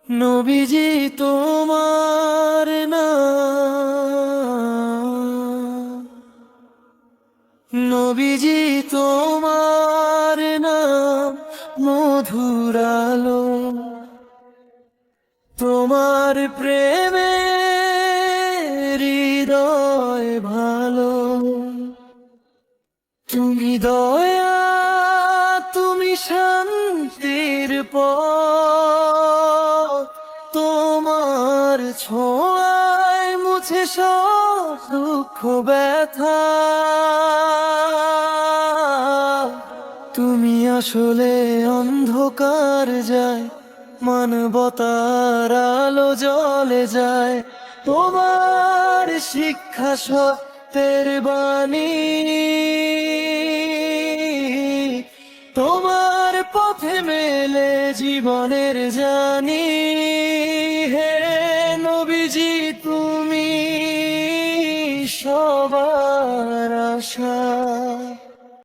নবীজি তোমার নাম, নবীজি তোমার নাম মধুর আলো, তোমার প্রেমে হৃদয় ভালো। তুমি দয়া, তুমি শান্তির পথ, তোমার ছোঁয়ায় মুছে সব দুঃখ ব্যথা। তুমি আসলে অন্ধকার যায়, মানবতার আলো জ্বলে যায়। তোমার শিক্ষা সত্যের বাণী, তোমার পথে মেলে জীবনের জানি। হে নবীজি তুমি সবার আশা।